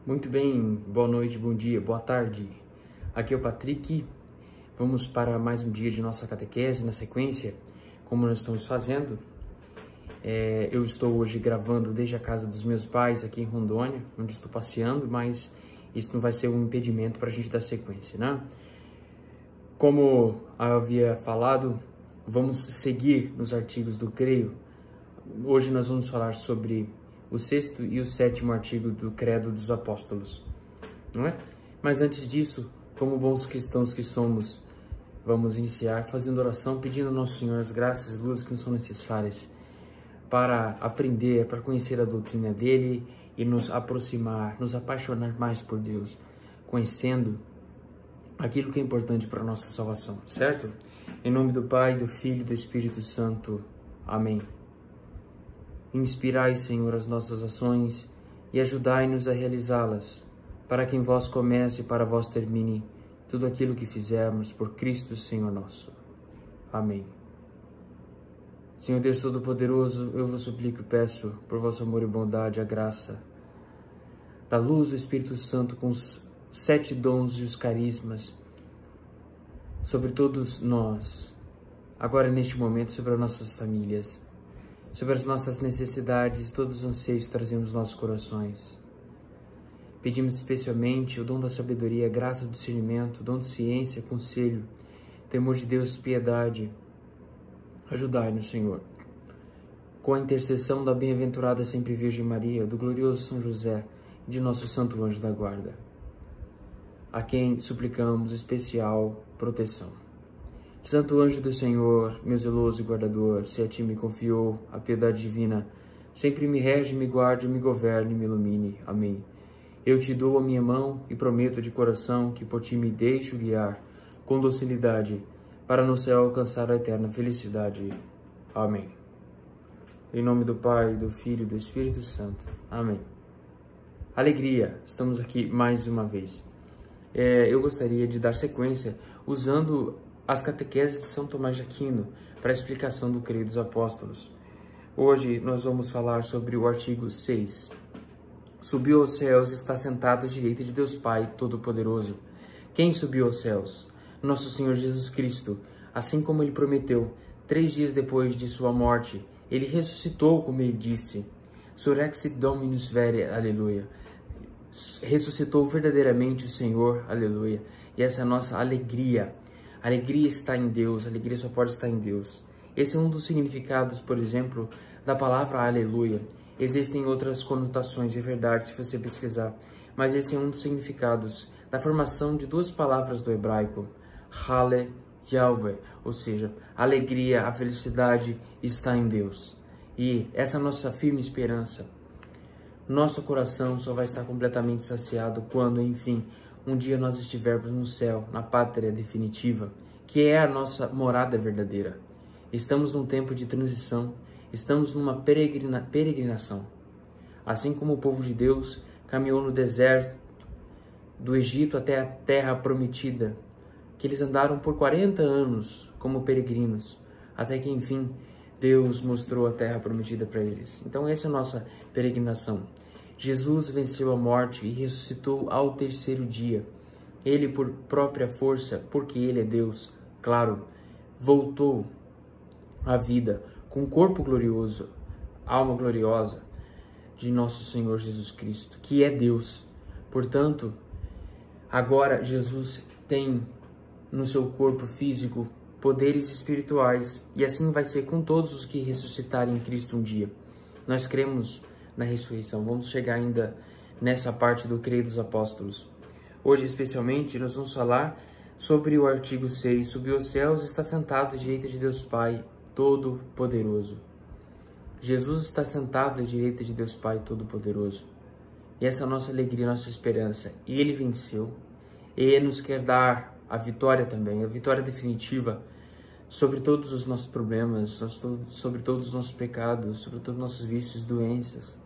Muito bem, boa noite, bom dia, boa tarde. Aqui é o Patrick. Vamos para mais um dia de nossa catequese. Na sequência, como nós estamos fazendo, eu estou hoje gravando desde a casa dos meus pais aqui em Rondônia, onde estou passeando, mas isso não vai ser um impedimento para a gente dar sequência, né? Como eu havia falado, vamos seguir nos artigos do Creio. Hoje nós vamos falar sobre o 6º e o 7º artigo do Credo dos Apóstolos, não é? Mas antes disso, como bons cristãos que somos, vamos iniciar fazendo oração, pedindo ao nosso Senhor as graças e luzes que nos são necessárias para aprender, para conhecer a doutrina dele e nos aproximar, nos apaixonar mais por Deus, conhecendo aquilo que é importante para a nossa salvação, certo? Em nome do Pai, do Filho e do Espírito Santo. Amém. Inspirai, Senhor, as nossas ações e ajudai-nos a realizá-las, para que em vós comece e para vós termine tudo aquilo que fizermos por Cristo, Senhor nosso. Amém. Senhor Deus Todo-Poderoso, eu vos suplico e peço, por vosso amor e bondade, a graça da luz do Espírito Santo com os 7 dons e os carismas sobre todos nós, agora neste momento, sobre as nossas famílias, sobre as nossas necessidades e todos os anseios que trazemos nos nossos corações. Pedimos especialmente o dom da sabedoria, graça do discernimento, o dom de ciência, conselho, temor de Deus, piedade. Ajudai-nos, Senhor, com a intercessão da bem-aventurada sempre Virgem Maria, do glorioso São José e de nosso santo anjo da guarda, a quem suplicamos especial proteção. Santo anjo do Senhor, meu zeloso guardador, se a ti me confiou a piedade divina, sempre me rege, me guarde, me governe, me ilumine. Amém. Eu te dou a minha mão e prometo de coração que por ti me deixo guiar com docilidade para no céu alcançar a eterna felicidade. Amém. Em nome do Pai, do Filho e do Espírito Santo. Amém. Alegria, estamos aqui mais uma vez. Eu gostaria de dar sequência usando as catequeses de São Tomás de Aquino para a explicação do Credo dos Apóstolos. Hoje nós vamos falar sobre o artigo 6. Subiu aos céus e está sentado à direita de Deus Pai Todo-Poderoso. Quem subiu aos céus? Nosso Senhor Jesus Cristo. Assim como ele prometeu, 3 dias depois de sua morte, ele ressuscitou, como ele disse. Surrexit Dominus Vere, aleluia. Ressuscitou verdadeiramente o Senhor, aleluia. E essa é a nossa alegria. A alegria está em Deus, a alegria só pode estar em Deus. Esse é um dos significados, por exemplo, da palavra aleluia. Existem outras conotações, é verdade, se você pesquisar, mas esse é um dos significados da formação de 2 palavras do hebraico, Hale, Yahweh, ou seja, a alegria, a felicidade está em Deus. E essa é a nossa firme esperança. Nosso coração só vai estar completamente saciado quando, enfim, um dia nós estivermos no céu, na pátria definitiva, que é a nossa morada verdadeira. Estamos num tempo de transição, estamos numa peregrinação. Assim como o povo de Deus caminhou no deserto do Egito até a terra prometida, que eles andaram por 40 anos como peregrinos, até que enfim Deus mostrou a terra prometida para eles. Então essa é a nossa peregrinação. Jesus venceu a morte e ressuscitou ao 3º dia. Ele, por própria força, porque ele é Deus, claro, voltou à vida com o corpo glorioso, alma gloriosa de nosso Senhor Jesus Cristo, que é Deus. Portanto, agora Jesus tem no seu corpo físico poderes espirituais, e assim vai ser com todos os que ressuscitarem em Cristo um dia. Nós cremos na ressurreição. Vamos chegar ainda nessa parte do Credo dos Apóstolos. Hoje, especialmente, nós vamos falar sobre o artigo 6. Subiu aos céus e está sentado à direita de Deus Pai Todo-Poderoso. Jesus está sentado à direita de Deus Pai Todo-Poderoso. E essa é a nossa alegria, a nossa esperança. E ele venceu. E ele nos quer dar a vitória também, a vitória definitiva sobre todos os nossos problemas, sobre todos os nossos pecados, sobre todos os nossos vícios, doenças,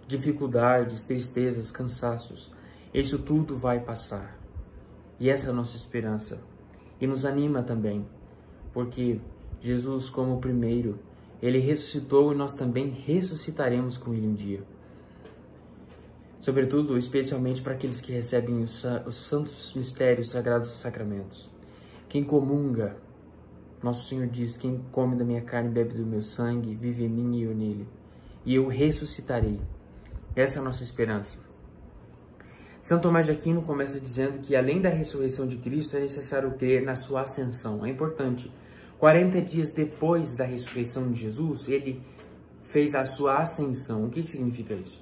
dificuldades, tristezas, cansaços. Isso tudo vai passar. E essa é a nossa esperança. E nos anima também, porque Jesus, como o primeiro, ele ressuscitou e nós também ressuscitaremos com ele um dia. sobretudo, especialmente para aqueles que recebem os santos mistérios, sagrados e sacramentos. Quem comunga, nosso Senhor diz, quem come da minha carne e bebe do meu sangue, vive em mim e eu nele, e eu ressuscitarei. Essa é a nossa esperança. São Tomás de Aquino começa dizendo que, além da ressurreição de Cristo, é necessário crer na sua ascensão. É importante. 40 dias depois da ressurreição de Jesus, ele fez a sua ascensão. O que significa isso?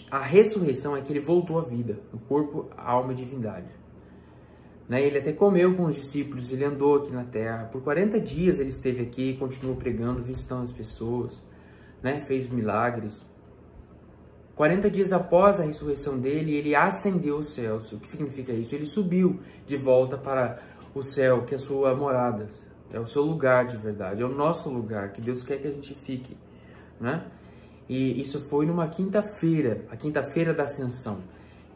A ressurreição é que ele voltou à vida, no corpo, alma e divindade. Ele até comeu com os discípulos, ele andou aqui na terra. Por 40 dias ele esteve aqui, continuou pregando, visitando as pessoas, fez milagres. 40 dias após a ressurreição dele, ele ascendeu aos céus. O que significa isso? Ele subiu de volta para o céu, que é a sua morada. É o seu lugar de verdade, é o nosso lugar, que Deus quer que a gente fique. E isso foi numa quinta-feira, a quinta-feira da Ascensão,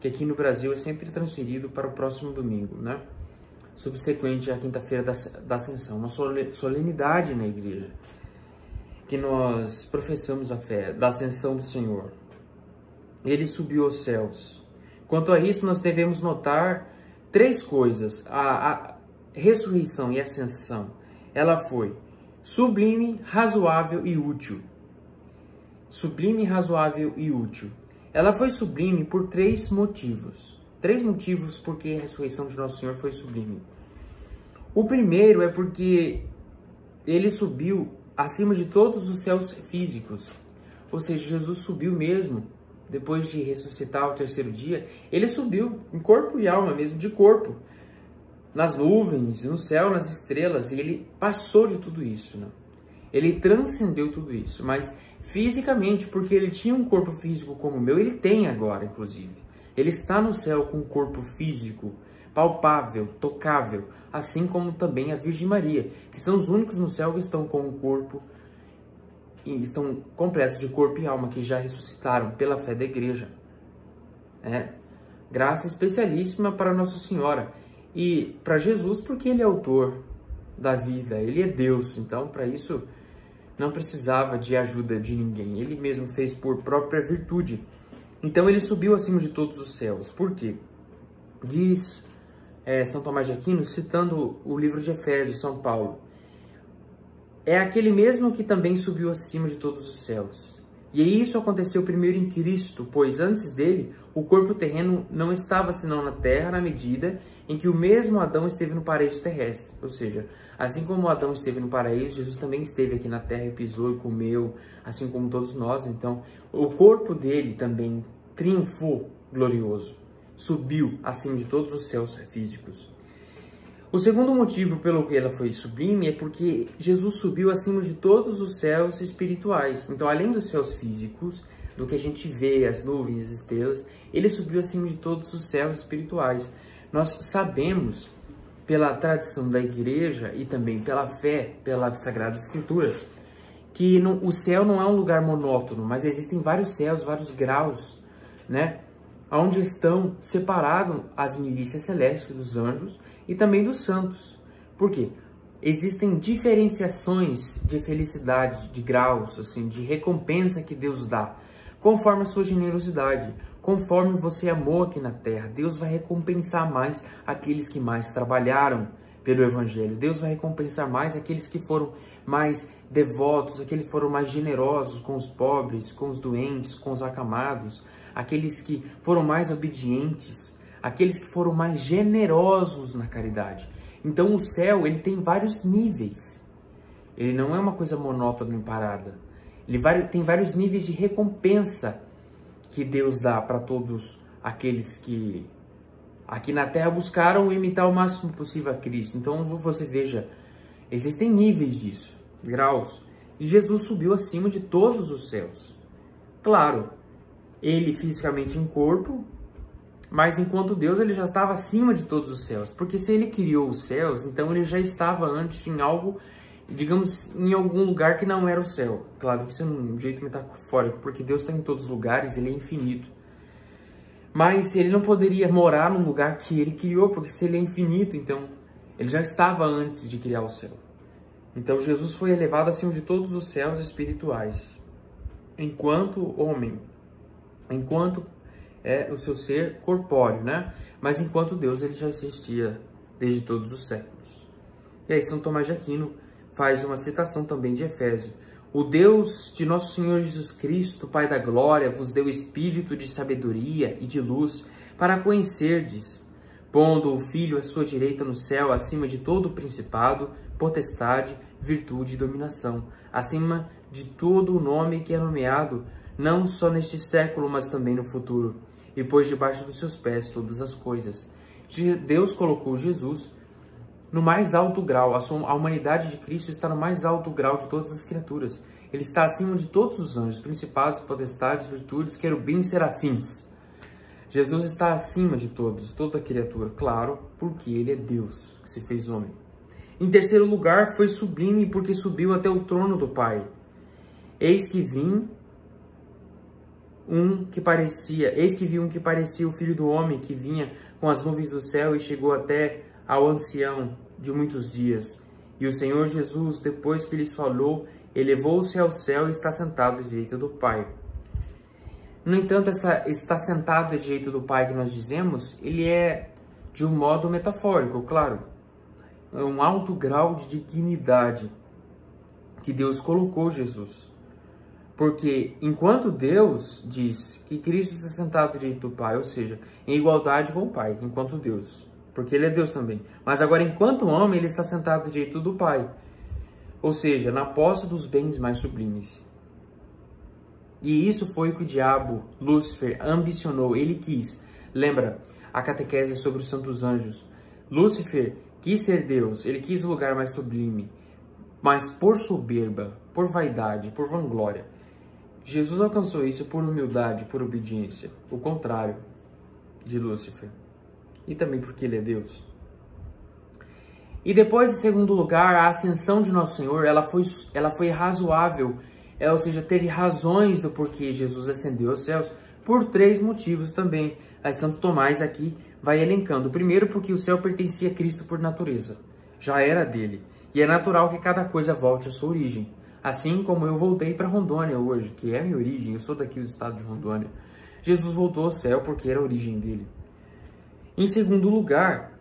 que aqui no Brasil é sempre transferido para o próximo domingo, subsequente à quinta-feira da Ascensão, uma solenidade na igreja, que nós professamos a fé da Ascensão do Senhor. Ele subiu aos céus. Quanto a isso, nós devemos notar 3 coisas. A ressurreição e a ascensão, ela foi sublime, razoável e útil. Sublime, razoável e útil. Ela foi sublime por 3 motivos. 3 motivos porque a ressurreição de Nosso Senhor foi sublime. O primeiro é porque ele subiu acima de todos os céus físicos. Ou seja, Jesus subiu mesmo. Depois de ressuscitar ao 3º dia, ele subiu em corpo e alma mesmo, de corpo, nas nuvens, no céu, nas estrelas, e ele passou de tudo isso, Ele transcendeu tudo isso, mas fisicamente, porque ele tinha um corpo físico como o meu, ele tem agora, inclusive. Ele está no céu com um corpo físico, palpável, tocável, assim como também a Virgem Maria, que são os únicos no céu que estão com o corpo e estão completos de corpo e alma, que já ressuscitaram pela fé da igreja. Graça especialíssima para Nossa Senhora e para Jesus, porque ele é autor da vida, ele é Deus, então para isso não precisava de ajuda de ninguém, ele mesmo fez por própria virtude. Então ele subiu acima de todos os céus. Por quê? Diz São Tomás de Aquino, citando o livro de Efésios, São Paulo: é aquele mesmo que também subiu acima de todos os céus. E isso aconteceu primeiro em Cristo, pois antes dele, o corpo terreno não estava senão na terra, na medida em que o mesmo Adão esteve no paraíso terrestre. Ou seja, assim como Adão esteve no paraíso, Jesus também esteve aqui na terra e pisou e comeu, assim como todos nós. Então, o corpo dele também triunfou glorioso, subiu acima de todos os céus físicos. O segundo motivo pelo que ela foi sublime é porque Jesus subiu acima de todos os céus espirituais. Então, além dos céus físicos, do que a gente vê, as nuvens, as estrelas, ele subiu acima de todos os céus espirituais. Nós sabemos, pela tradição da igreja e também pela fé, pelas Sagradas Escrituras, que o céu não é um lugar monótono, mas existem vários céus, vários graus, onde estão separados as milícias celestes dos anjos e também dos santos. Por quê? Existem diferenciações de felicidade, de graus, assim, de recompensa que Deus dá, conforme a sua generosidade, conforme você amou aqui na terra. Deus vai recompensar mais aqueles que mais trabalharam pelo Evangelho. Deus vai recompensar mais aqueles que foram mais devotos, aqueles que foram mais generosos com os pobres, com os doentes, com os acamados, aqueles que foram mais obedientes, aqueles que foram mais generosos na caridade. Então o céu, ele tem vários níveis. Ele não é uma coisa monótona e parada. Ele tem vários níveis de recompensa que Deus dá para todos aqueles que aqui na Terra buscaram imitar o máximo possível a Cristo. Então você veja, existem níveis disso, graus. E Jesus subiu acima de todos os céus. Claro, ele fisicamente em corpo, mas enquanto Deus, ele já estava acima de todos os céus. Porque se ele criou os céus, então ele já estava antes em algo, digamos, em algum lugar que não era o céu. Claro que isso é um jeito metafórico, porque Deus está em todos os lugares, ele é infinito. Mas ele não poderia morar num lugar que ele criou, porque se ele é infinito, então ele já estava antes de criar o céu. Então Jesus foi elevado acima de todos os céus espirituais, enquanto homem, enquanto é o seu ser corpóreo, né? Mas enquanto Deus, ele já existia desde todos os séculos. E aí São Tomás de Aquino faz uma citação também de Efésios. O Deus de nosso Senhor Jesus Cristo, Pai da glória, vos deu espírito de sabedoria e de luz para conhecerdes, pondo o Filho à sua direita no céu, acima de todo principado, potestade, virtude e dominação, acima de todo o nome que é nomeado, não só neste século, mas também no futuro, e pôs debaixo dos seus pés todas as coisas. Deus colocou Jesus no mais alto grau. A humanidade de Cristo está no mais alto grau de todas as criaturas. Ele está acima de todos os anjos, principados, potestades, virtudes, querubins, serafins. Jesus está acima de todos, toda criatura, claro, porque ele é Deus, que se fez homem. Em terceiro lugar, foi sublime porque subiu até o trono do Pai. Eis que vi um que parecia o Filho do Homem, que vinha com as nuvens do céu e chegou até ao ancião de muitos dias. E o Senhor Jesus, depois que lhes falou, elevou-se ao céu e está sentado à direita do Pai. No entanto, está sentado à direita do Pai que nós dizemos, ele é de um modo metafórico, claro. É um alto grau de dignidade que Deus colocou Jesus. Porque enquanto Deus diz que Cristo está sentado à direita do Pai, ou seja, em igualdade com o Pai, enquanto Deus, porque ele é Deus também. Mas agora, enquanto homem, ele está sentado à direita do Pai, ou seja, na posse dos bens mais sublimes. E isso foi o que o diabo, Lúcifer, ambicionou, ele quis. Lembra a catequese sobre os santos anjos? Lúcifer quis ser Deus, ele quis o lugar mais sublime, mas por soberba, por vaidade, por vanglória. Jesus alcançou isso por humildade, por obediência, o contrário de Lúcifer. E também porque ele é Deus. E depois, em segundo lugar, a ascensão de Nosso Senhor, ela foi razoável, ou seja, teve razões do porquê Jesus ascendeu aos céus, por 3 motivos também. Aí Santo Tomás aqui vai elencando. Primeiro, porque o céu pertencia a Cristo por natureza, já era dele. E é natural que cada coisa volte à sua origem. Assim como eu voltei para Rondônia hoje, que é a minha origem, eu sou daqui do estado de Rondônia. Jesus voltou ao céu porque era a origem dele. Em segundo lugar,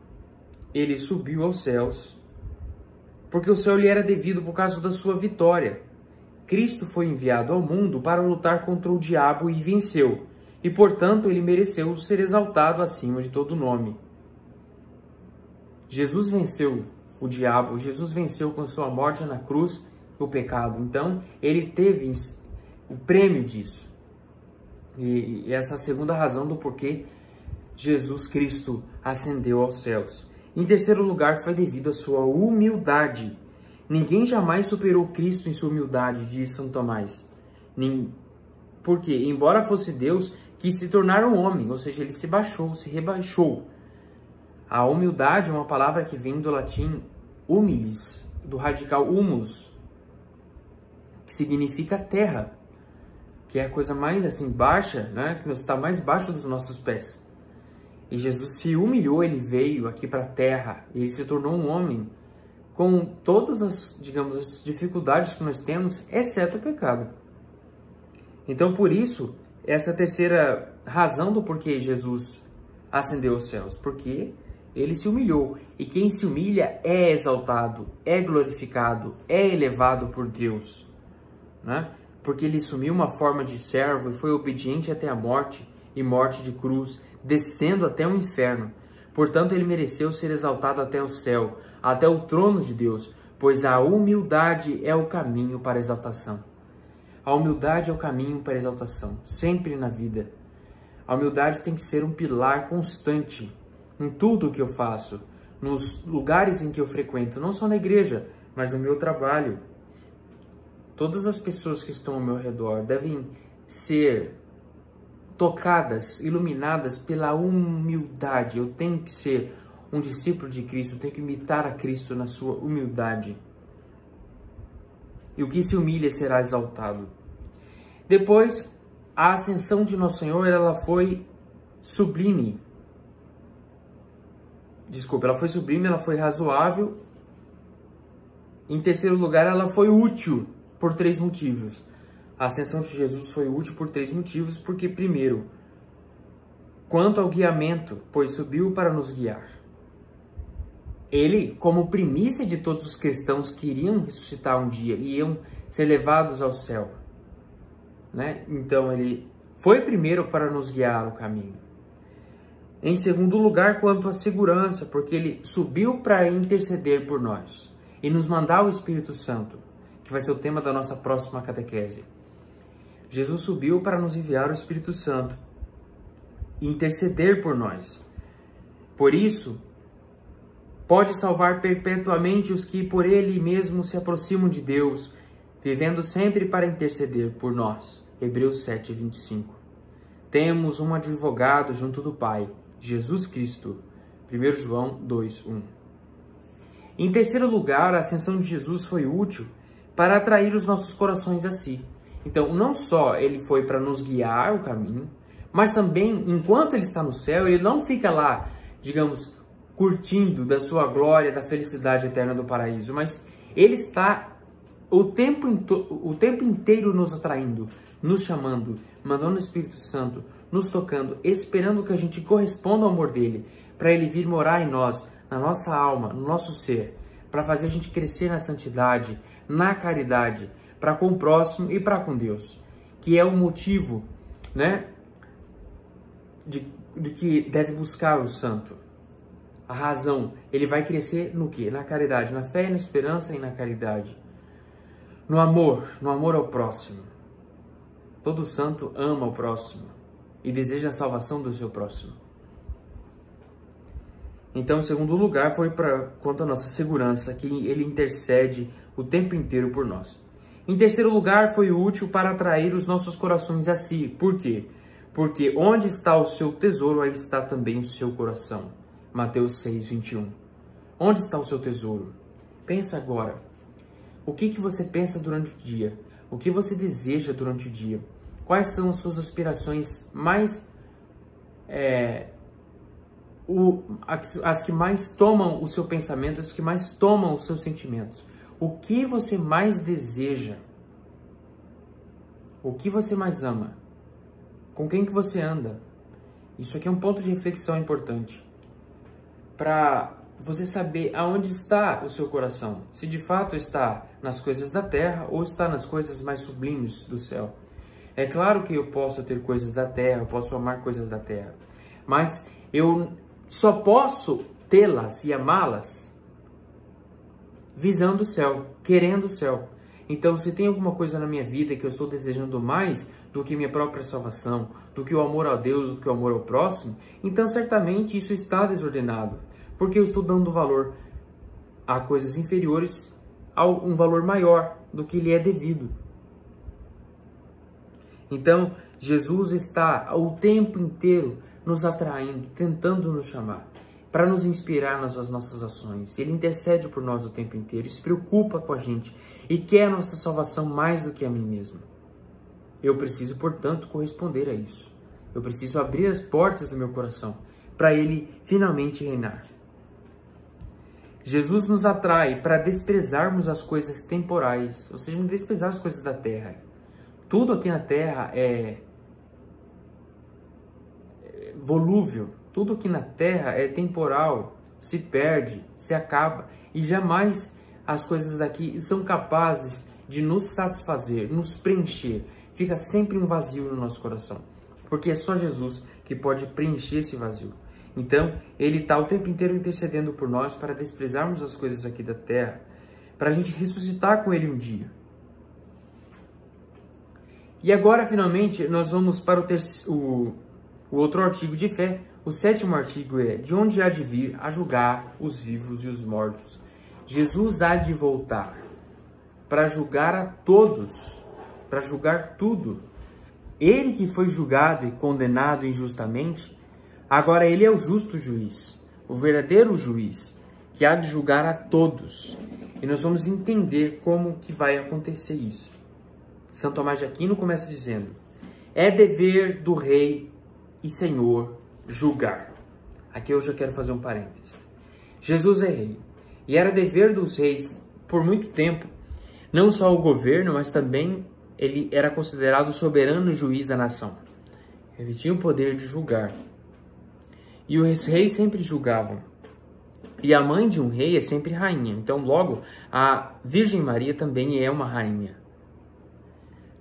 ele subiu aos céus porque o céu lhe era devido por causa da sua vitória. Cristo foi enviado ao mundo para lutar contra o diabo e venceu. E, portanto, ele mereceu ser exaltado acima de todo nome. Jesus venceu o diabo, Jesus venceu com sua morte na cruz o pecado. Então, ele teve o prêmio disso. E essa é a segunda razão do porquê Jesus Cristo ascendeu aos céus. Em terceiro lugar, foi devido à sua humildade. Ninguém jamais superou Cristo em sua humildade, diz São Tomás. Porque, embora fosse Deus, quis se tornar um homem, ou seja, ele se baixou, se rebaixou. A humildade é uma palavra que vem do latim humilis, do radical humus, que significa terra, que é a coisa mais assim baixa, né, que está mais baixo dos nossos pés. E Jesus se humilhou, ele veio aqui para a terra, ele se tornou um homem com todas as, digamos, as dificuldades que nós temos, exceto o pecado. Então, por isso, essa é a terceira razão do porquê Jesus ascendeu aos céus, porque ele se humilhou. E quem se humilha é exaltado, é glorificado, é elevado por Deus, né? Porque ele assumiu uma forma de servo e foi obediente até a morte, e morte de cruz, descendo até o inferno. Portanto, ele mereceu ser exaltado até o céu, até o trono de Deus, pois a humildade é o caminho para a exaltação. A humildade é o caminho para a exaltação, sempre na vida. A humildade tem que ser um pilar constante em tudo o que eu faço, nos lugares em que eu frequento, não só na igreja, mas no meu trabalho. Todas as pessoas que estão ao meu redor devem ser tocadas, iluminadas pela humildade. Eu tenho que ser um discípulo de Cristo, eu tenho que imitar a Cristo na sua humildade. E o que se humilha será exaltado. Depois, a ascensão de Nosso Senhor, ela foi sublime. Desculpa, ela foi sublime, ela foi razoável. Em terceiro lugar, ela foi útil por 3 motivos. A ascensão de Jesus foi útil por 3 motivos, porque primeiro, quanto ao guiamento, pois subiu para nos guiar. Ele, como primícia de todos os cristãos que iriam ressuscitar um dia, iam ser levados ao céu, né? Então ele foi primeiro para nos guiar o caminho. Em segundo lugar, quanto à segurança, porque ele subiu para interceder por nós e nos mandar o Espírito Santo, que vai ser o tema da nossa próxima catequese. Jesus subiu para nos enviar o Espírito Santo e interceder por nós. Por isso, pode salvar perpetuamente os que por ele mesmo se aproximam de Deus, vivendo sempre para interceder por nós. Hebreus 7, 25. Temos um advogado junto do Pai, Jesus Cristo. 1 João 2, 1. Em terceiro lugar, a ascensão de Jesus foi útil para atrair os nossos corações a si. Então, não só ele foi para nos guiar o caminho, mas também, enquanto ele está no céu, ele não fica lá, digamos, curtindo da sua glória, da felicidade eterna do paraíso, mas ele está o tempo inteiro nos atraindo, nos chamando, mandando o Espírito Santo, nos tocando, esperando que a gente corresponda ao amor dele, para ele vir morar em nós, na nossa alma, no nosso ser, para fazer a gente crescer na santidade, na caridade, para com o próximo e para com Deus, que é o motivo, né, de que deve buscar o santo. A razão, ele vai crescer no quê? Na caridade, na fé, na esperança e na caridade. No amor ao próximo. Todo santo ama o próximo e deseja a salvação do seu próximo. Então, em segundo lugar, foi quanto à nossa segurança, que ele intercede o tempo inteiro por nós. Em terceiro lugar, foi útil para atrair os nossos corações a si. Por quê? Porque onde está o seu tesouro, aí está também o seu coração. Mateus 6, 21. Onde está o seu tesouro? Pensa agora. O que você pensa durante o dia? O que você deseja durante o dia? Quais são as suas aspirações mais... as que mais tomam o seu pensamento, as que mais tomam os seus sentimentos? O que você mais deseja? O que você mais ama? Com quem que você anda? Isso aqui é um ponto de reflexão importante, para você saber aonde está o seu coração, se de fato está nas coisas da terra ou está nas coisas mais sublimes do céu. É claro que eu posso ter coisas da terra, eu posso amar coisas da terra, mas eu só posso tê-las e amá-las visando o céu, querendo o céu. Então, se tem alguma coisa na minha vida que eu estou desejando mais do que minha própria salvação, do que o amor a Deus, do que o amor ao próximo, então certamente isso está desordenado, porque eu estou dando valor a coisas inferiores a um valor maior do que lhe é devido. Então, Jesus está o tempo inteiro nos atraindo, tentando nos chamar, para nos inspirar nas nossas ações. Ele intercede por nós o tempo inteiro, se preocupa com a gente e quer a nossa salvação mais do que a mim mesmo. Eu preciso, portanto, corresponder a isso. Eu preciso abrir as portas do meu coração para ele finalmente reinar. Jesus nos atrai para desprezarmos as coisas temporais, ou seja, desprezar as coisas da terra. Tudo aqui na terra é volúvel, tudo aqui na terra é temporal, se perde, se acaba, e jamais as coisas daqui são capazes de nos satisfazer, nos preencher. Fica sempre um vazio no nosso coração, porque é só Jesus que pode preencher esse vazio. Então, ele está o tempo inteiro intercedendo por nós para desprezarmos as coisas aqui da terra, para a gente ressuscitar com ele um dia. E agora, finalmente, nós vamos para o outro artigo de fé. O sétimo artigo é: de onde há de vir a julgar os vivos e os mortos? Jesus há de voltar para julgar a todos, para julgar tudo. Ele que foi julgado e condenado injustamente, agora ele é o justo juiz, o verdadeiro juiz, que há de julgar a todos. E nós vamos entender como que vai acontecer isso. São Tomás de Aquino começa dizendo: é dever do rei e senhor julgar. Aqui eu já quero fazer um parêntese. Jesus é rei, e era dever dos reis por muito tempo, não só o governo, mas também ele era considerado o soberano juiz da nação. Ele tinha o poder de julgar. E os reis sempre julgavam. E a mãe de um rei é sempre rainha. Então, logo, a Virgem Maria também é uma rainha.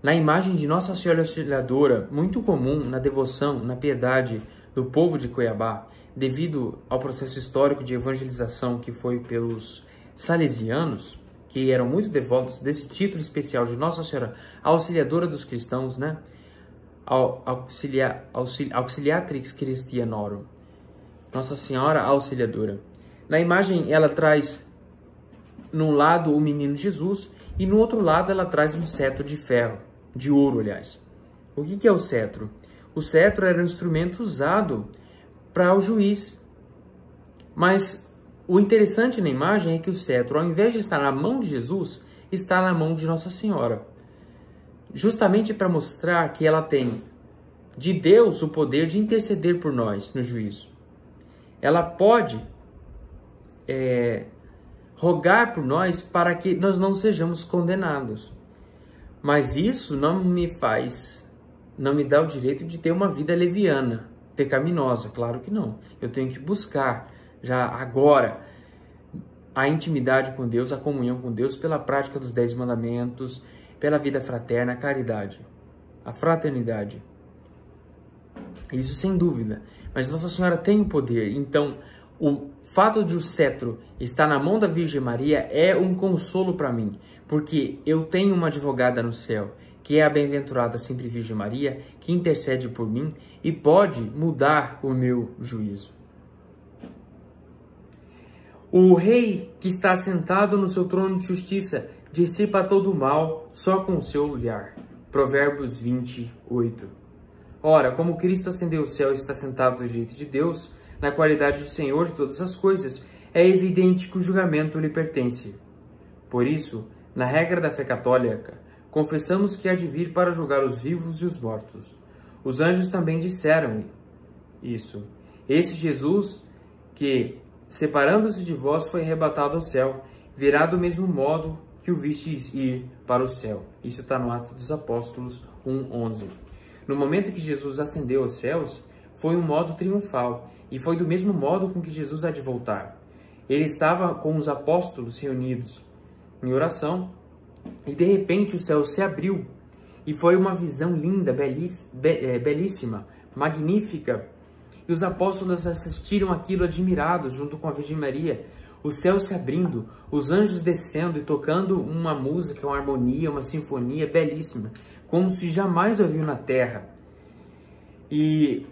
Na imagem de Nossa Senhora Auxiliadora, muito comum na devoção, na piedade do povo de Cuiabá, devido ao processo histórico de evangelização que foi pelos salesianos, que eram muito devotos desse título especial de Nossa Senhora Auxiliadora dos cristãos, né? Auxiliatrix Christianorum. Nossa Senhora Auxiliadora. Na imagem, ela traz, num lado, o menino Jesus, e no outro lado, ela traz um cetro de ferro, de ouro, aliás. O que é o cetro? O cetro era um instrumento usado para o juiz. Mas o interessante na imagem é que o cetro, ao invés de estar na mão de Jesus, está na mão de Nossa Senhora. Justamente para mostrar que ela tem de Deus o poder de interceder por nós no juízo. Ela pode rogar por nós para que nós não sejamos condenados. Mas isso não me dá o direito de ter uma vida leviana, pecaminosa, claro que não. Eu tenho que buscar já agora a intimidade com Deus, a comunhão com Deus pela prática dos 10 mandamentos, pela vida fraterna, a caridade, a fraternidade. Isso sem dúvida. Mas Nossa Senhora tem o poder, então o fato de o cetro estar na mão da Virgem Maria é um consolo para mim, porque eu tenho uma advogada no céu, que é a bem-aventurada sempre Virgem Maria, que intercede por mim e pode mudar o meu juízo. O rei que está sentado no seu trono de justiça dissipa todo o mal só com o seu olhar. Provérbios 28. Ora, como Cristo ascendeu ao céu e está sentado do direito de Deus, na qualidade de Senhor de todas as coisas, é evidente que o julgamento lhe pertence. Por isso, na regra da fé católica, confessamos que há de vir para julgar os vivos e os mortos. Os anjos também disseram isso. Esse Jesus, que, separando-se de vós, foi arrebatado ao céu, virá do mesmo modo que o vistes ir para o céu. Isso está no Atos dos Apóstolos 1:11. No momento que Jesus ascendeu aos céus, foi um modo triunfal, e foi do mesmo modo com que Jesus há de voltar. Ele estava com os apóstolos reunidos em oração, e de repente o céu se abriu, e foi uma visão linda, belíssima, magnífica. E os apóstolos assistiram aquilo admirados, junto com a Virgem Maria, o céu se abrindo, os anjos descendo e tocando uma música, uma harmonia, uma sinfonia belíssima, como se jamais ouviu na terra. E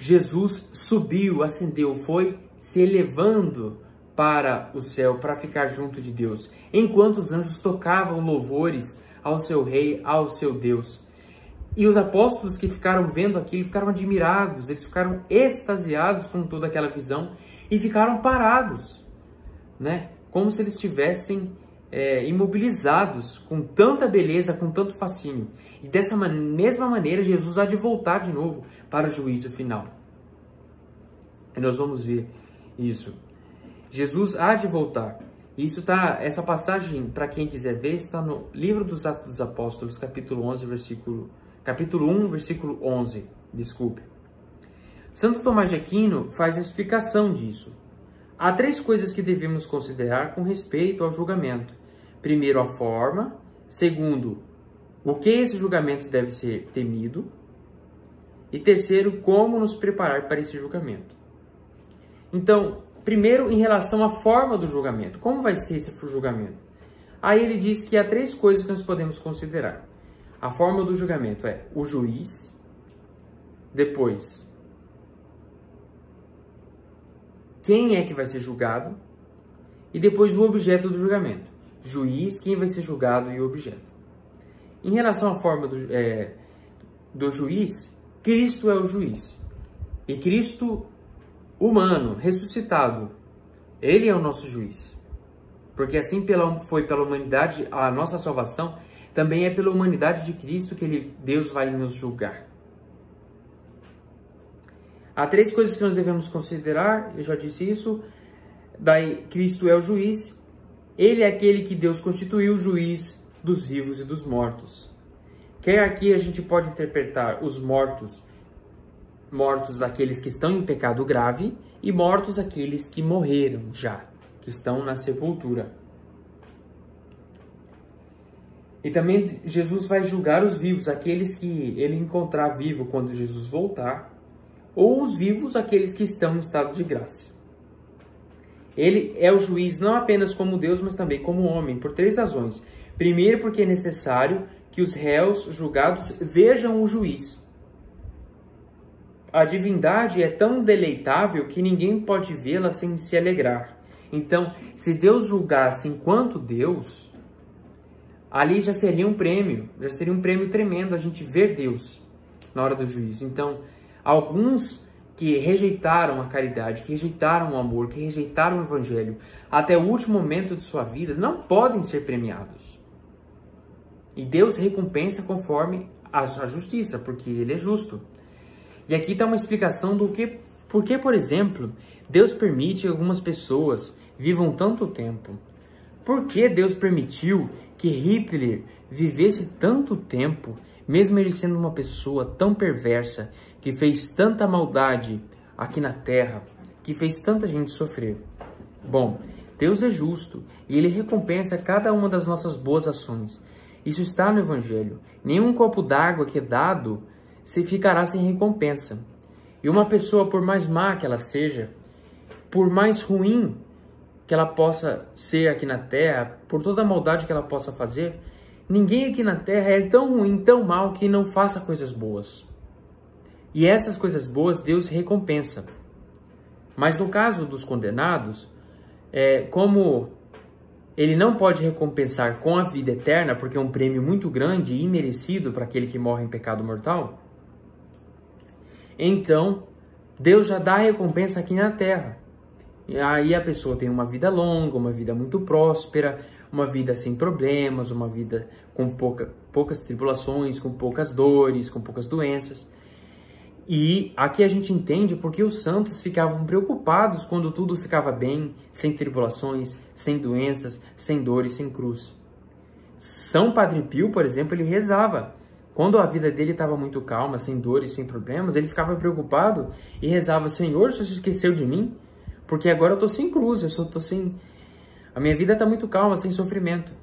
Jesus subiu, ascendeu, foi se elevando para o céu, para ficar junto de Deus, enquanto os anjos tocavam louvores ao seu rei, ao seu Deus. E os apóstolos que ficaram vendo aquilo, ficaram admirados, eles ficaram extasiados com toda aquela visão e ficaram parados, né? Como se eles estivessem imobilizados com tanta beleza, com tanto fascínio. E dessa mesma maneira, Jesus há de voltar de novo para o juízo final. E nós vamos ver isso. Jesus há de voltar. Isso tá, essa passagem, para quem quiser ver, está no livro dos Atos dos Apóstolos, capítulo 1, versículo 11. Desculpe. Santo Tomás de Aquino faz a explicação disso. Há 3 coisas que devemos considerar com respeito ao julgamento. Primeiro, a forma. Segundo, o que esse julgamento deve ser temido. E terceiro, como nos preparar para esse julgamento. Então, primeiro, em relação à forma do julgamento. Como vai ser esse julgamento? Aí ele diz que há 3 coisas que nós podemos considerar. A forma do julgamento é o juiz, depois, quem é que vai ser julgado, e depois o objeto do julgamento. Juiz, quem vai ser julgado e o objeto. Em relação à forma do juiz, Cristo é o juiz. E Cristo, humano, ressuscitado, ele é o nosso juiz. Porque assim foi pela humanidade, a nossa salvação também é pela humanidade de Cristo que Deus vai nos julgar. Há 3 coisas que nós devemos considerar, eu já disse isso. Daí, Cristo é o juiz, ele é aquele que Deus constituiu juiz dos vivos e dos mortos. Quer aqui a gente pode interpretar os mortos mortos aqueles que estão em pecado grave e mortos aqueles que morreram já, que estão na sepultura. E também Jesus vai julgar os vivos, aqueles que ele encontrar vivo quando Jesus voltar, ou os vivos, aqueles que estão em estado de graça. Ele é o juiz não apenas como Deus, mas também como homem, por 3 razões. Primeiro, porque é necessário que os réus julgados vejam o juiz. A divindade é tão deleitável que ninguém pode vê-la sem se alegrar. Então, se Deus julgasse enquanto Deus, ali já seria um prêmio tremendo a gente ver Deus na hora do juízo. Então, alguns que rejeitaram a caridade, que rejeitaram o amor, que rejeitaram o evangelho até o último momento de sua vida, não podem ser premiados. E Deus recompensa conforme a justiça, porque Ele é justo. E aqui está uma explicação do que, porque, por exemplo, Deus permite que algumas pessoas vivam tanto tempo. Por que Deus permitiu que Hitler vivesse tanto tempo, mesmo ele sendo uma pessoa tão perversa, que fez tanta maldade aqui na Terra, que fez tanta gente sofrer? Bom, Deus é justo e Ele recompensa cada uma das nossas boas ações. Isso está no Evangelho. Nenhum copo d'água que é dado se ficará sem recompensa. E uma pessoa, por mais má que ela seja, por mais ruim que ela possa ser aqui na Terra, por toda a maldade que ela possa fazer, ninguém aqui na Terra é tão ruim, tão mal, que não faça coisas boas. E essas coisas boas Deus recompensa. Mas no caso dos condenados, como Ele não pode recompensar com a vida eterna, porque é um prêmio muito grande e imerecido para aquele que morre em pecado mortal, então Deus já dá a recompensa aqui na Terra. E aí a pessoa tem uma vida longa, uma vida muito próspera, uma vida sem problemas, uma vida com poucas tribulações, com poucas dores, com poucas doenças. E aqui a gente entende porque os santos ficavam preocupados quando tudo ficava bem, sem tribulações, sem doenças, sem dores, sem cruz. São Padre Pio, por exemplo, ele rezava. Quando a vida dele estava muito calma, sem dores, sem problemas, ele ficava preocupado e rezava: Senhor, o Senhor se esqueceu de mim? Porque agora eu estou sem cruz, a minha vida está muito calma, sem sofrimento.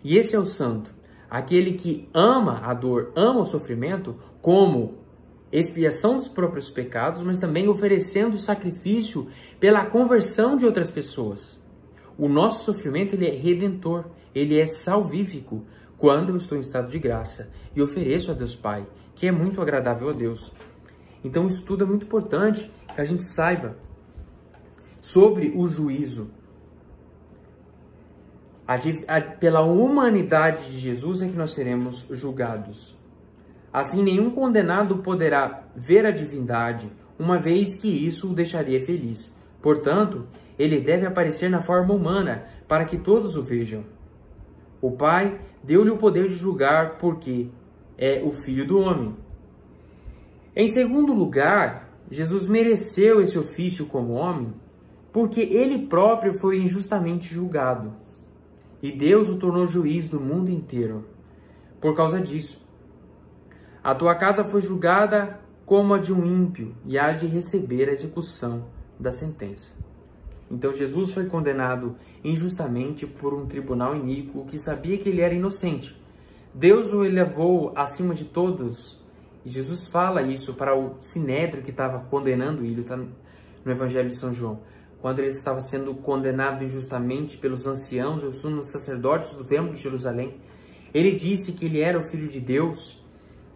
E esse é o santo, aquele que ama a dor, ama o sofrimento como expiação dos próprios pecados, mas também oferecendo sacrifício pela conversão de outras pessoas. O nosso sofrimento, ele é redentor, ele é salvífico, quando eu estou em estado de graça e ofereço a Deus Pai, que é muito agradável a Deus. Então isso tudo é muito importante que a gente saiba sobre o juízo. Pela humanidade de Jesus é que nós seremos julgados. Assim, nenhum condenado poderá ver a divindade, uma vez que isso o deixaria feliz. Portanto, ele deve aparecer na forma humana, para que todos o vejam. O Pai deu-lhe o poder de julgar, porque é o Filho do Homem. Em segundo lugar, Jesus mereceu esse ofício como homem, porque ele próprio foi injustamente julgado. E Deus o tornou juiz do mundo inteiro. Por causa disso, a tua casa foi julgada como a de um ímpio, e hás de receber a execução da sentença. Então Jesus foi condenado injustamente por um tribunal iníquo que sabia que ele era inocente. Deus o elevou acima de todos, e Jesus fala isso para o sinédrio que estava condenando ele, está no Evangelho de São João. Quando ele estava sendo condenado injustamente pelos anciãos, os sumos sacerdotes do templo de Jerusalém, ele disse que ele era o Filho de Deus,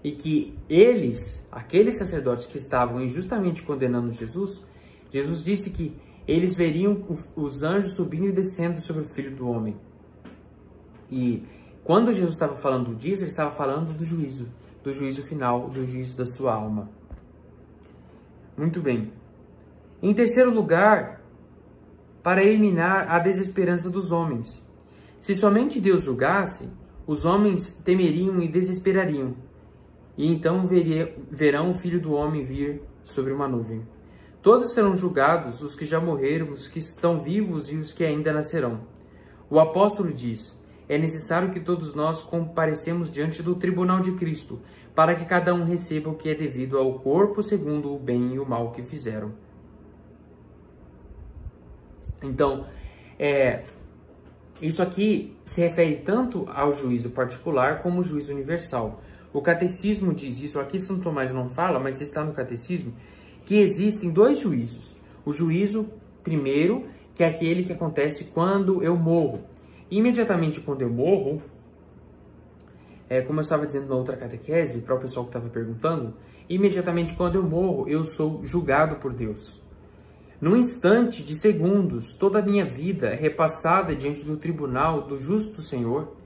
e que aqueles sacerdotes que estavam injustamente condenando Jesus, Jesus disse que eles veriam os anjos subindo e descendo sobre o Filho do Homem. E quando Jesus estava falando disso, ele estava falando do juízo final, do juízo da sua alma. Muito bem. Em terceiro lugar, para eliminar a desesperança dos homens. Se somente Deus julgasse, os homens temeriam e desesperariam. E então verão o Filho do Homem vir sobre uma nuvem. Todos serão julgados, os que já morreram, os que estão vivos e os que ainda nascerão. O apóstolo diz: é necessário que todos nós comparecemos diante do tribunal de Cristo, para que cada um receba o que é devido ao corpo, segundo o bem e o mal que fizeram. Então, isso aqui se refere tanto ao juízo particular como ao juízo universal. O catecismo diz isso, aqui São Tomás não fala, mas está no catecismo, que existem dois juízos. O juízo primeiro, que é aquele que acontece quando eu morro. Imediatamente quando eu morro, como eu estava dizendo na outra catequese, para o pessoal que estava perguntando, imediatamente quando eu morro, eu sou julgado por Deus. Num instante de segundos, toda a minha vida é repassada diante do tribunal do justo Senhor.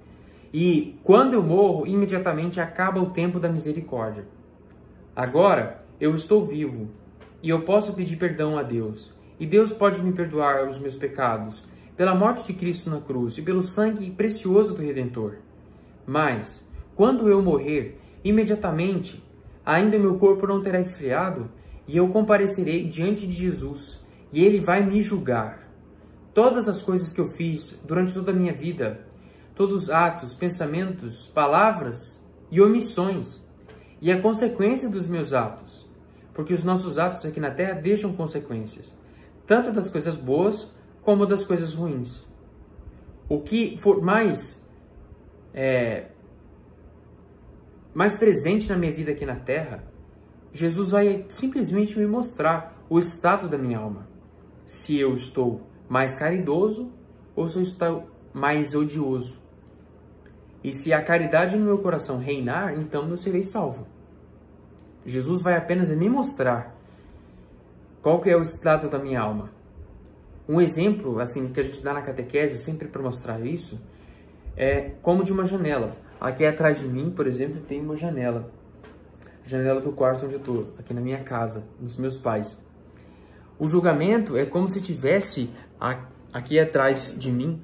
E quando eu morro, imediatamente acaba o tempo da misericórdia. Agora, eu estou vivo e eu posso pedir perdão a Deus. E Deus pode me perdoar os meus pecados pela morte de Cristo na cruz e pelo sangue precioso do Redentor. Mas, quando eu morrer, imediatamente, ainda meu corpo não terá esfriado e eu comparecerei diante de Jesus e Ele vai me julgar. Todas as coisas que eu fiz durante toda a minha vida, todos os atos, pensamentos, palavras e omissões, e a consequência dos meus atos, porque os nossos atos aqui na Terra deixam consequências, tanto das coisas boas como das coisas ruins. O que for mais presente na minha vida aqui na Terra, Jesus vai simplesmente me mostrar o estado da minha alma. Se eu estou mais caridoso ou se eu estou mais odioso. E se a caridade no meu coração reinar, então eu serei salvo. Jesus vai apenas me mostrar qual que é o estado da minha alma. Um exemplo assim que a gente dá na catequese, sempre para mostrar isso, é como de uma janela. Aqui atrás de mim, por exemplo, tem uma janela. Janela do quarto onde eu estou, aqui na minha casa, dos meus pais. O julgamento é como se tivesse aqui atrás de mim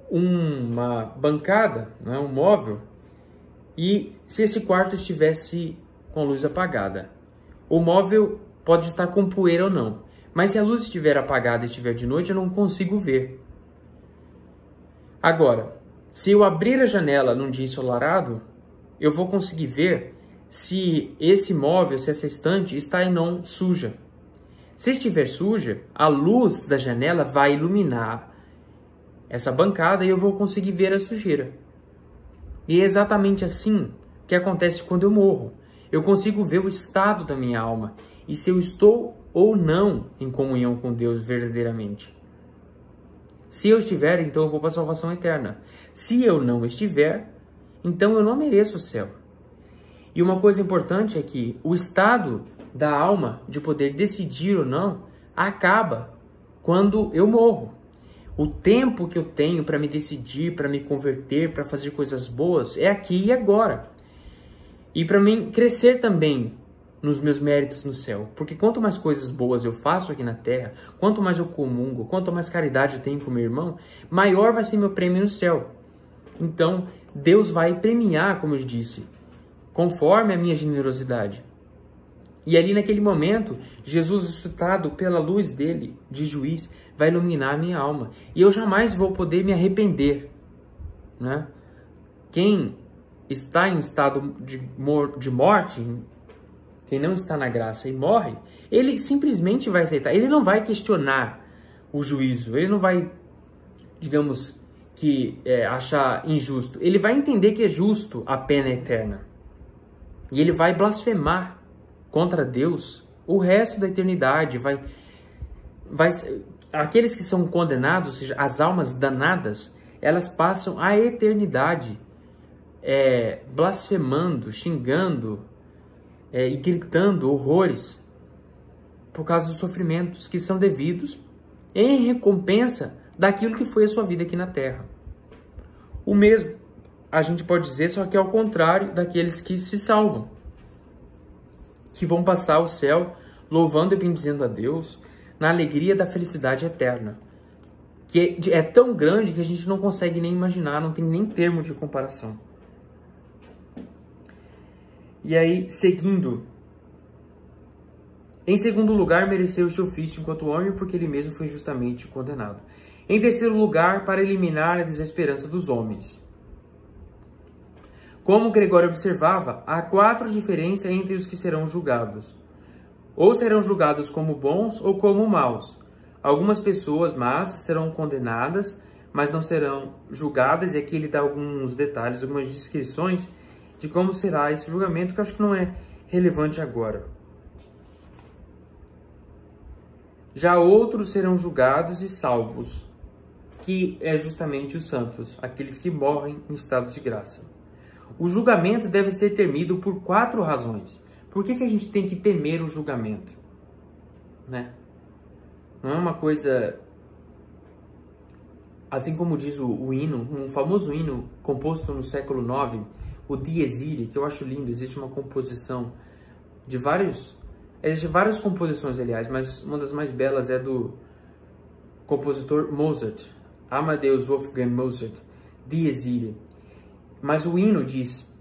uma bancada, né, um móvel, e se esse quarto estivesse com a luz apagada. O móvel pode estar com poeira ou não, mas se a luz estiver apagada e estiver de noite, eu não consigo ver. Agora, se eu abrir a janela num dia ensolarado, eu vou conseguir ver se esse móvel, se essa estante está e não suja. Se estiver suja, a luz da janela vai iluminar essa bancada e eu vou conseguir ver a sujeira. E é exatamente assim que acontece quando eu morro. Eu consigo ver o estado da minha alma e se eu estou ou não em comunhão com Deus verdadeiramente. Se eu estiver, então eu vou para a salvação eterna. Se eu não estiver, então eu não mereço o céu. E uma coisa importante é que o estado da alma de poder decidir ou não acaba quando eu morro. O tempo que eu tenho para me decidir, para me converter, para fazer coisas boas é aqui e agora. E para mim crescer também nos meus méritos no céu. Porque quanto mais coisas boas eu faço aqui na terra, quanto mais eu comungo, quanto mais caridade eu tenho com meu irmão, maior vai ser meu prêmio no céu. Então, Deus vai premiar, como eu disse, conforme a minha generosidade. E ali naquele momento, Jesus, ressuscitado pela luz dele, de juiz, vai iluminar a minha alma. E eu jamais vou poder me arrepender, né? Quem está em estado de morte, quem não está na graça e morre, ele simplesmente vai aceitar. Ele não vai questionar o juízo. Ele não vai, digamos, achar injusto. Ele vai entender que é justo a pena eterna. E ele vai blasfemar contra Deus o resto da eternidade. Aqueles que são condenados, ou seja, as almas danadas, elas passam a eternidade blasfemando, xingando e gritando horrores por causa dos sofrimentos que são devidos em recompensa daquilo que foi a sua vida aqui na terra. O mesmo a gente pode dizer, só que ao contrário daqueles que se salvam, que vão passar o céu louvando e bendizendo a Deus na alegria da felicidade eterna, que é tão grande que a gente não consegue nem imaginar, não tem nem termo de comparação. E aí, seguindo, em segundo lugar, mereceu o seu ofício enquanto homem, porque ele mesmo foi justamente condenado. Em terceiro lugar, para eliminar a desesperança dos homens. Como Gregório observava, há 4 diferenças entre os que serão julgados. Ou serão julgados como bons ou como maus. Algumas pessoas más serão condenadas, mas não serão julgadas, e aqui ele dá alguns detalhes, algumas descrições de como será esse julgamento, que eu acho que não é relevante agora. Já outros serão julgados e salvos, que é justamente os santos, aqueles que morrem em estado de graça. O julgamento deve ser temido por 4 razões. Por que a gente tem que temer o julgamento? Né? Não é uma coisa... Assim como diz o hino, um famoso hino composto no século IX, o Dies Irae, que eu acho lindo. Existe uma composição de existem várias composições, aliás, mas uma das mais belas é do compositor Mozart, Amadeus Wolfgang Mozart, Dies Irae. Mas o hino diz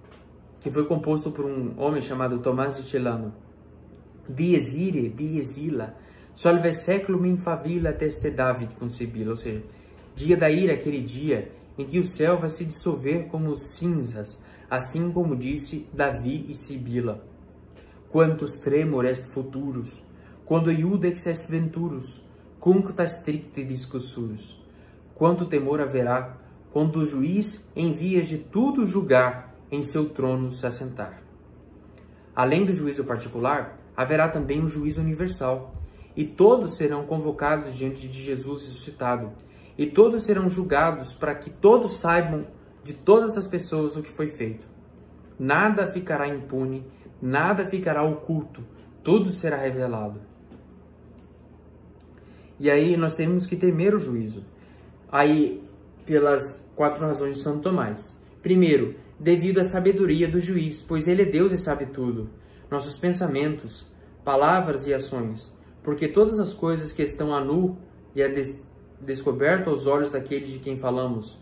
que foi composto por um homem chamado Tomás de Celano. Dies Irae, dies illa, solve seculum in favilla teste David concebila. Ou seja, dia da ira, aquele dia em que o céu vai se dissolver como cinzas, assim como disse Davi e Sibila. Quantos tremor est futurus, quando iudex est venturus, cuncta stricti discussurus. Quanto temor haverá, quando o juiz em vias de tudo julgar, em seu trono se assentar. Além do juízo particular, haverá também um juízo universal, e todos serão convocados diante de Jesus ressuscitado, e todos serão julgados para que todos saibam de todas as pessoas o que foi feito. Nada ficará impune, nada ficará oculto, tudo será revelado. E aí nós temos que temer o juízo. Aí, pelas 4 razões de São Tomás. Primeiro, devido à sabedoria do juiz, pois ele é Deus e sabe tudo. Nossos pensamentos, palavras e ações, porque todas as coisas que estão a nu e a descoberto aos olhos daquele de quem falamos,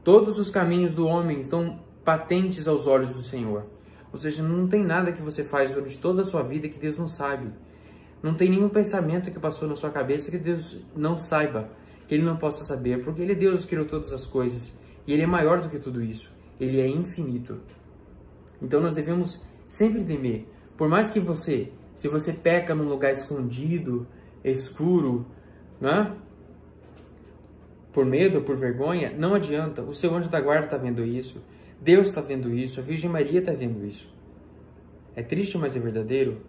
todos os caminhos do homem estão patentes aos olhos do Senhor. Ou seja, não tem nada que você faz durante toda a sua vida que Deus não sabe. Não tem nenhum pensamento que passou na sua cabeça que Deus não saiba, que Ele não possa saber, porque Ele é Deus que criou todas as coisas, e Ele é maior do que tudo isso. Ele é infinito. Então nós devemos sempre temer. Por mais que se você peca num lugar escondido, escuro, né? Por medo, por vergonha, não adianta. O seu anjo da guarda está vendo isso. Deus está vendo isso. A Virgem Maria está vendo isso. É triste, mas é verdadeiro.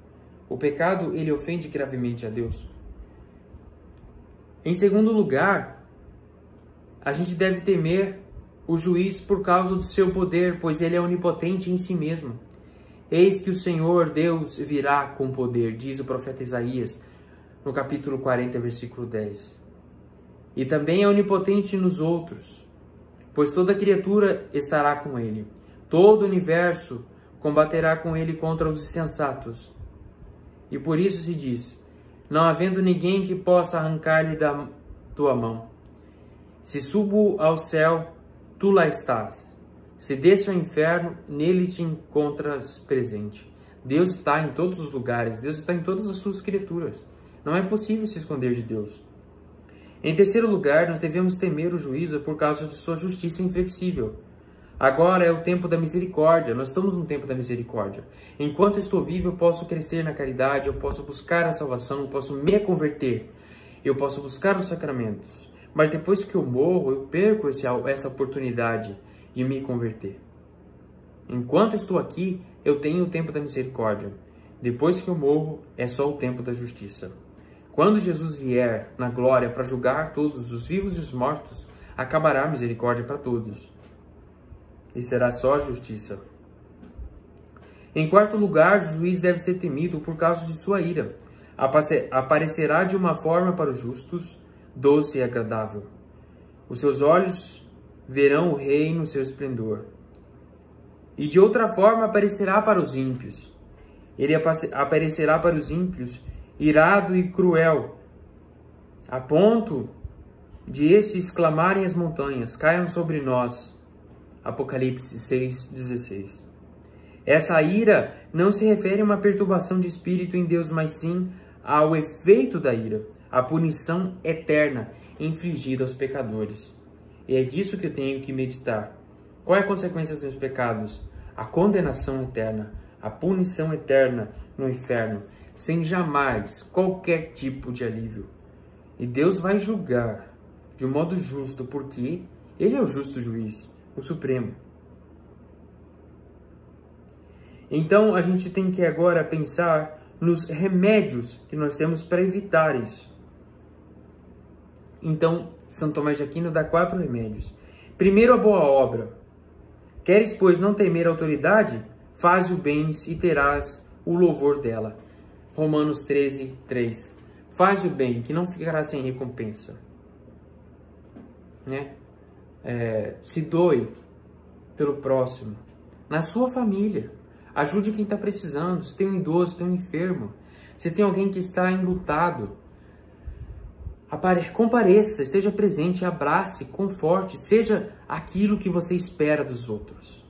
O pecado, ele ofende gravemente a Deus. Em segundo lugar, a gente deve temer o juiz por causa do seu poder, pois ele é onipotente em si mesmo. Eis que o Senhor Deus virá com poder, diz o profeta Isaías, no capítulo 40, versículo 10. E também é onipotente nos outros, pois toda criatura estará com ele. Todo o universo combaterá com ele contra os insensatos. E por isso se diz, não havendo ninguém que possa arrancar-lhe da tua mão. Se subo ao céu, tu lá estás. Se desço ao inferno, nele te encontras presente. Deus está em todos os lugares, Deus está em todas as suas criaturas. Não é possível se esconder de Deus. Em terceiro lugar, nós devemos temer o juízo por causa de sua justiça inflexível. Agora é o tempo da misericórdia, nós estamos no tempo da misericórdia. Enquanto estou vivo, eu posso crescer na caridade, eu posso buscar a salvação, eu posso me converter, eu posso buscar os sacramentos. Mas depois que eu morro, eu perco essa oportunidade de me converter. Enquanto estou aqui, eu tenho o tempo da misericórdia. Depois que eu morro, é só o tempo da justiça. Quando Jesus vier na glória para julgar todos, os vivos e os mortos, acabará a misericórdia para todos. E será só a justiça. Em quarto lugar, o juiz deve ser temido por causa de sua ira. Aparecerá de uma forma para os justos, doce e agradável. Os seus olhos verão o rei no seu esplendor. E de outra forma aparecerá para os ímpios. Ele aparecerá para os ímpios, irado e cruel, a ponto de estes clamarem as montanhas, caiam sobre nós. Apocalipse 6:16. Essa ira não se refere a uma perturbação de espírito em Deus, mas sim ao efeito da ira, a punição eterna infligida aos pecadores. E é disso que eu tenho que meditar. Qual é a consequência dos seus pecados? A condenação eterna, a punição eterna no inferno, sem jamais qualquer tipo de alívio. E Deus vai julgar de um modo justo, porque Ele é o justo juiz, o supremo. Então, a gente tem que agora pensar nos remédios que nós temos para evitar isso. Então, São Tomás de Aquino dá 4 remédios. Primeiro, a boa obra. Queres, pois, não temer a autoridade? Faze o bem e terás o louvor dela. Romanos 13, 3. Faz o bem, que não ficará sem recompensa. Né? Se doe pelo próximo. Na sua família. Ajude quem está precisando. Se tem um idoso, se tem um enfermo. Se tem alguém que está enlutado. Compareça, esteja presente, abrace, conforte, seja aquilo que você espera dos outros.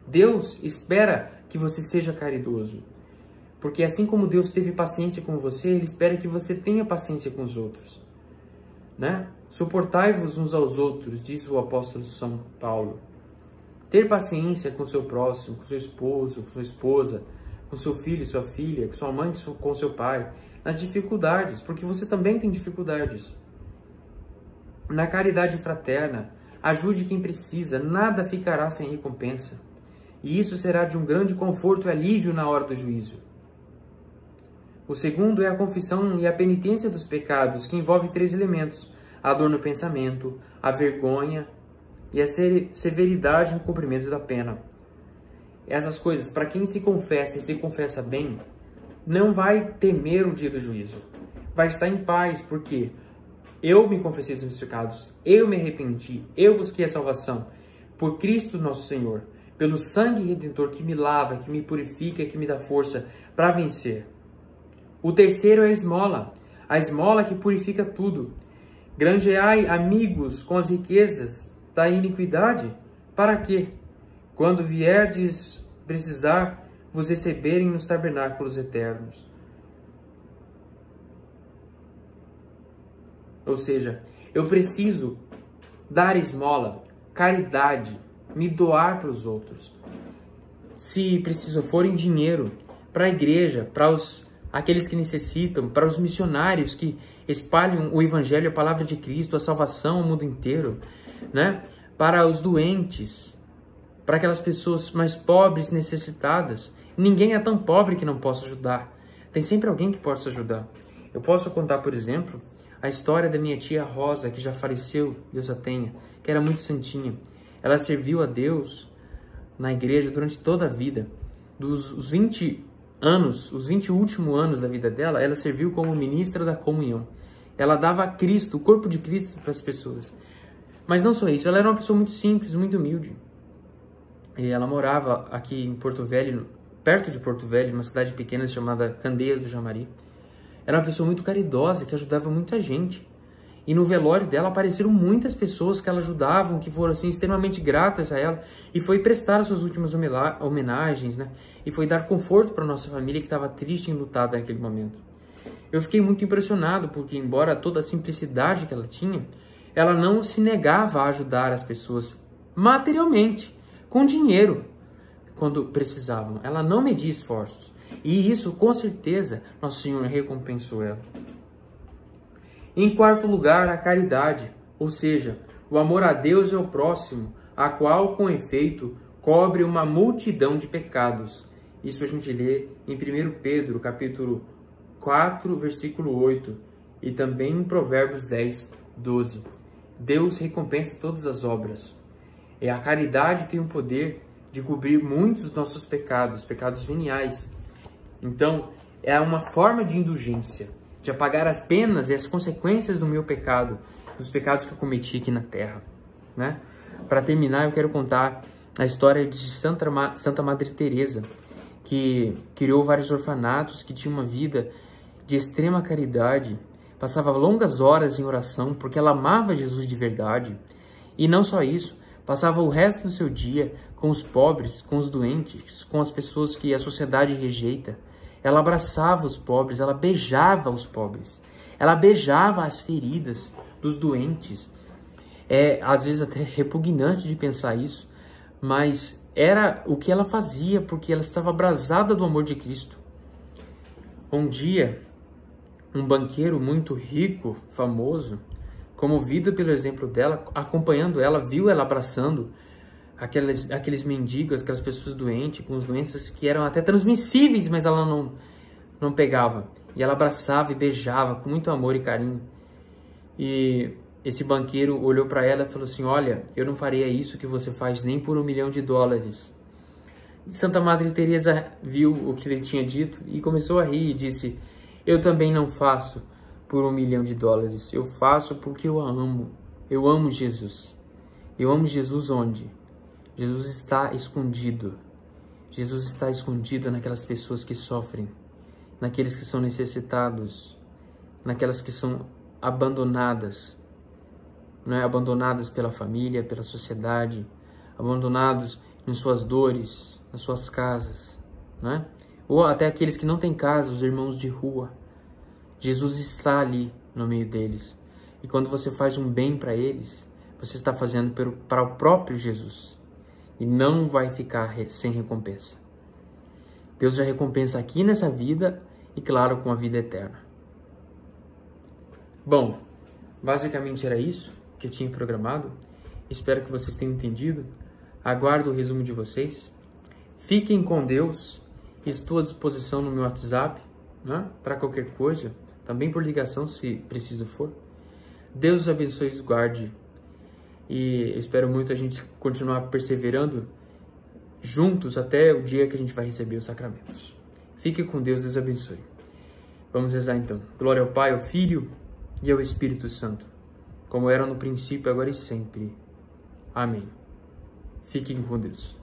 Deus espera que você seja caridoso, porque assim como Deus teve paciência com você, Ele espera que você tenha paciência com os outros, né? Suportai-vos uns aos outros, diz o apóstolo São Paulo. Ter paciência com seu próximo, com seu esposo, com sua esposa, com seu filho, sua filha, com sua mãe, com seu pai, nas dificuldades, porque você também tem dificuldades. Na caridade fraterna, ajude quem precisa, nada ficará sem recompensa. E isso será de um grande conforto e alívio na hora do juízo. O segundo é a confissão e a penitência dos pecados, que envolve 3 elementos: a dor no pensamento, a vergonha e a severidade no cumprimento da pena. Essas coisas, para quem se confessa e se confessa bem, não vai temer o dia do juízo. Vai estar em paz, porque eu me confessei dos meus pecados, eu me arrependi, eu busquei a salvação por Cristo nosso Senhor, pelo sangue redentor que me lava, que me purifica, que me dá força para vencer. O terceiro é a esmola que purifica tudo. Granjeai amigos com as riquezas da iniquidade, para que, quando vierdes precisar, vos receberem nos tabernáculos eternos. Ou seja, eu preciso dar esmola, caridade, me doar para os outros. Se preciso for em dinheiro, para a igreja, para aqueles que necessitam, para os missionários que espalham o evangelho, a palavra de Cristo, a salvação ao mundo inteiro, né? Para os doentes, para aquelas pessoas mais pobres, necessitadas. Ninguém é tão pobre que não possa ajudar. Tem sempre alguém que possa ajudar. Eu posso contar, por exemplo, a história da minha tia Rosa, que já faleceu, Deus a tenha, que era muito santinha. Ela serviu a Deus na igreja durante toda a vida. Dos 20 anos, os 20 últimos anos da vida dela, ela serviu como ministra da comunhão. Ela dava a Cristo, o corpo de Cristo para as pessoas. Mas não só isso, ela era uma pessoa muito simples, muito humilde. E ela morava aqui em Porto Velho, perto de Porto Velho, uma cidade pequena chamada Candeias do Jamari. Era uma pessoa muito caridosa, que ajudava muita gente. E no velório dela apareceram muitas pessoas que ela ajudavam, que foram assim extremamente gratas a ela. E foi prestar as suas últimas homenagens, né? E foi dar conforto para a nossa família que estava triste e enlutada naquele momento. Eu fiquei muito impressionado, porque embora toda a simplicidade que ela tinha, ela não se negava a ajudar as pessoas materialmente, com dinheiro, quando precisavam. Ela não media esforços. E isso, com certeza, Nosso Senhor recompensou ela. Em quarto lugar, a caridade, ou seja, o amor a Deus e ao próximo, a qual, com efeito, cobre uma multidão de pecados. Isso a gente lê em 1 Pedro, capítulo 4, versículo 8, e também em Provérbios 10, 12. Deus recompensa todas as obras. E a caridade tem o poder de cobrir muitos dos nossos pecados, pecados veniais. Então, é uma forma de indulgência, de apagar as penas e as consequências do meu pecado, dos pecados que eu cometi aqui na terra, né? Para terminar, eu quero contar a história de Santa Madre Teresa, que criou vários orfanatos, que tinha uma vida de extrema caridade, passava longas horas em oração, porque ela amava Jesus de verdade. E não só isso, passava o resto do seu dia com os pobres, com os doentes, com as pessoas que a sociedade rejeita. Ela abraçava os pobres, ela beijava os pobres, ela beijava as feridas dos doentes. É, às vezes, até repugnante de pensar isso, mas era o que ela fazia, porque ela estava abrasada do amor de Cristo. Um dia, um banqueiro muito rico, famoso, comovido pelo exemplo dela, acompanhando ela, viu ela abraçando aqueles mendigos, aquelas pessoas doentes, com doenças que eram até transmissíveis, mas ela não pegava. E ela abraçava e beijava com muito amor e carinho. E esse banqueiro olhou para ela e falou assim: olha, eu não faria isso que você faz nem por $1 milhão. E Santa Madre Teresa viu o que ele tinha dito e começou a rir e disse: eu também não faço por $1 milhão. Eu faço porque eu a amo. Eu amo Jesus. Eu amo Jesus onde? Jesus está escondido. Jesus está escondido naquelas pessoas que sofrem, naqueles que são necessitados, naquelas que são abandonadas, né? Abandonadas pela família, pela sociedade, abandonados em suas dores, nas suas casas, né? Ou até aqueles que não têm casa, os irmãos de rua. Jesus está ali no meio deles. E quando você faz um bem para eles, você está fazendo para o próprio Jesus. E não vai ficar sem recompensa. Deus já recompensa aqui nessa vida e, claro, com a vida eterna. Bom, basicamente era isso que eu tinha programado. Espero que vocês tenham entendido. Aguardo o resumo de vocês. Fiquem com Deus. Estou à disposição no meu WhatsApp, né? Para qualquer coisa. Também por ligação, se preciso for. Deus os abençoe e os guarde. E espero muito a gente continuar perseverando juntos até o dia que a gente vai receber os sacramentos. Fique com Deus, Deus abençoe. Vamos rezar então. Glória ao Pai, ao Filho e ao Espírito Santo, como era no princípio, agora e sempre. Amém. Fiquem com Deus.